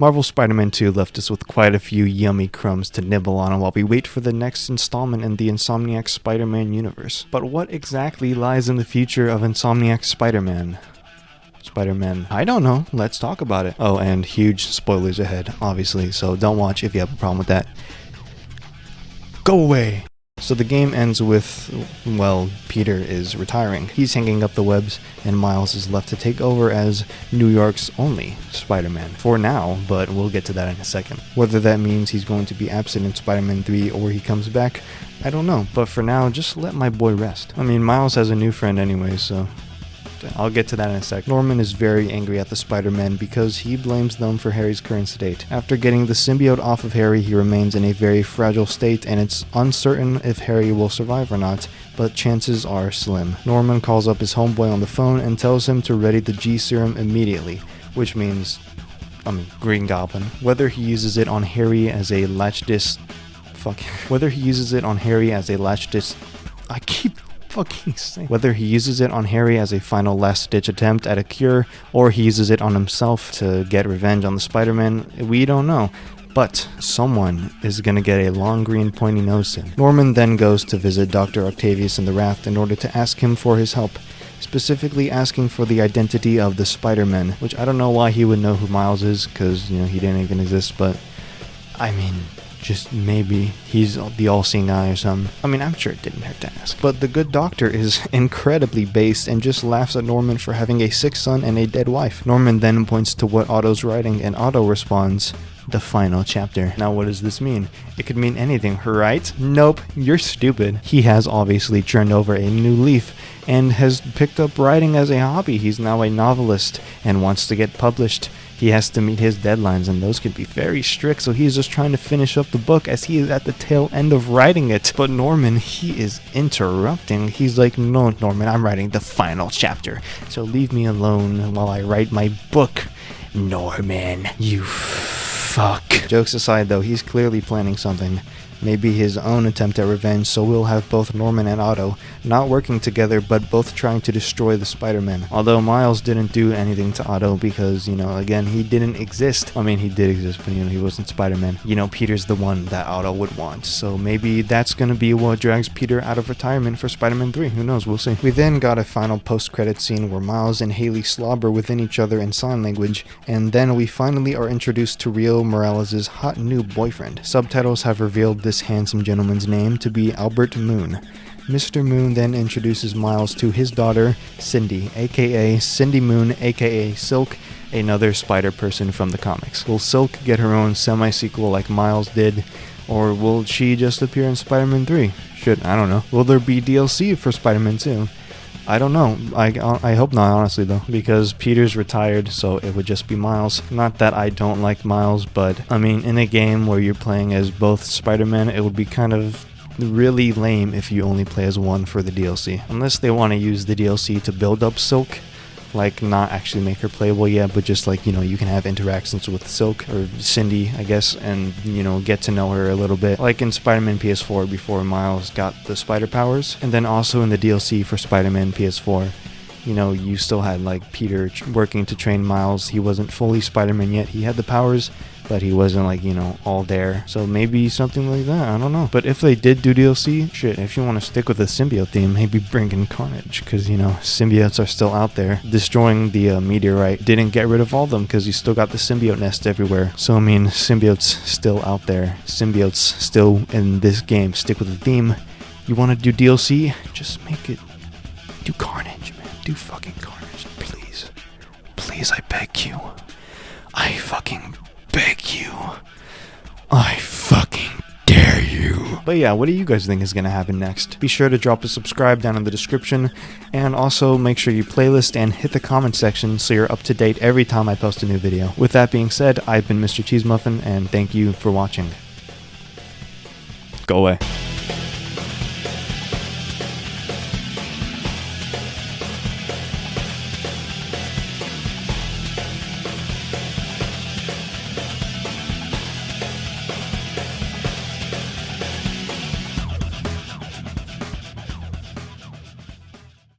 Marvel's Spider-Man 2 left us with quite a few yummy crumbs to nibble on while we wait for the next installment in the Insomniac Spider-Man universe. But what exactly lies in the future of Insomniac Spider-Man? I don't know. Let's talk about it. Oh, and huge spoilers ahead, obviously, so don't watch if you have a problem with that. Go away! So the game ends with, well, Peter is retiring. He's hanging up the webs, and Miles is left to take over as New York's only Spider-Man. For now, but we'll get to that in a second. Whether that means he's going to be absent in Spider-Man 3 or he comes back, I don't know. But for now, just let my boy rest. I mean, Miles has a new friend anyway, so I'll get to that in a sec. Norman is very angry at the Spider-Men because he blames them for Harry's current state. After getting the symbiote off of Harry, he remains in a very fragile state, and it's uncertain if Harry will survive or not, but chances are slim. Norman calls up his homeboy on the phone and tells him to ready the G serum immediately, which means, Green Goblin. Whether he uses it on Harry as a latch-disc... Whether he uses it on Harry as a latch-disc... Whether he uses it on Harry as a final last-ditch attempt at a cure, or he uses it on himself to get revenge on the Spider-Man, we don't know. But someone is gonna get a long green pointy nose soon. Norman then goes to visit Dr. Octavius in the raft in order to ask him for his help, specifically asking for the identity of the Spider-Man, which I don't know why he would know who Miles is, because, he didn't even exist, but I mean, just maybe he's the all-seeing eye or something. I'm sure it didn't hurt to ask. But the good doctor is incredibly based and just laughs at Norman for having a sick son and a dead wife. Norman then points to what Otto's writing, and Otto responds, "The final chapter." Now what does this mean? It could mean anything, right? Nope, you're stupid. He has obviously turned over a new leaf and has picked up writing as a hobby. He's now a novelist and wants to get published. He has to meet his deadlines, and those can be very strict, so he's just trying to finish up the book as he is at the tail end of writing it. But Norman, he is interrupting. He's like, "No, Norman, I'm writing the final chapter, so leave me alone while I write my book." Norman, you fuck. Jokes aside though, he's clearly planning something. Maybe his own attempt at revenge, so we'll have both Norman and Otto not working together, but both trying to destroy the Spider-Man. Although Miles didn't do anything to Otto because, again, he didn't exist. He did exist, but, he wasn't Spider-Man. Peter's the one that Otto would want. So maybe that's gonna be what drags Peter out of retirement for Spider-Man 3. Who knows? We'll see. We then got a final post-credit scene where Miles and Haley slobber within each other in sign language, and then we finally are introduced to Rio Morales' hot new boyfriend. Subtitles have revealed this handsome gentleman's name to be Albert Moon. Mr. Moon then introduces Miles to his daughter, Cindy, aka Cindy Moon, aka Silk, another spider person from the comics. Will Silk get her own semi-sequel like Miles did, or will she just appear in Spider-Man 3? Shit, I don't know. Will there be DLC for Spider-Man 2? I don't know. I hope not, honestly, though, because Peter's retired, so it would just be Miles. Not that I don't like Miles, but, in a game where you're playing as both Spider-Man, it would be kind of really lame if you only play as one for the DLC. Unless they want to use the DLC to build up Silk, like not actually make her playable yet, but just like, you can have interactions with Silk, or Cindy, I guess, and, get to know her a little bit. Like in Spider-Man PS4 before Miles got the spider powers, and then also in the DLC for Spider-Man PS4. You still had like Peter working to train Miles. He wasn't fully Spider-Man yet. He had the powers, but he wasn't like, all there. So maybe something like that. I don't know. But if they did do DLC, shit, if you want to stick with the symbiote theme, maybe bring in Carnage. Because, symbiotes are still out there. Destroying the meteorite didn't get rid of all of them because you still got the symbiote nest everywhere. So, symbiotes still out there. Symbiotes still in this game. Stick with the theme. You want to do DLC? Just make it... do Carnage, man. Do fucking Carnage, please. Please, I beg you. I fucking beg you. I fucking dare you. But yeah, what do you guys think is gonna happen next? Be sure to drop a subscribe down in the description, and also make sure you playlist and hit the comment section so you're up to date every time I post a new video. With that being said, I've been Mr. Cheesemuffin, and thank you for watching. Go away.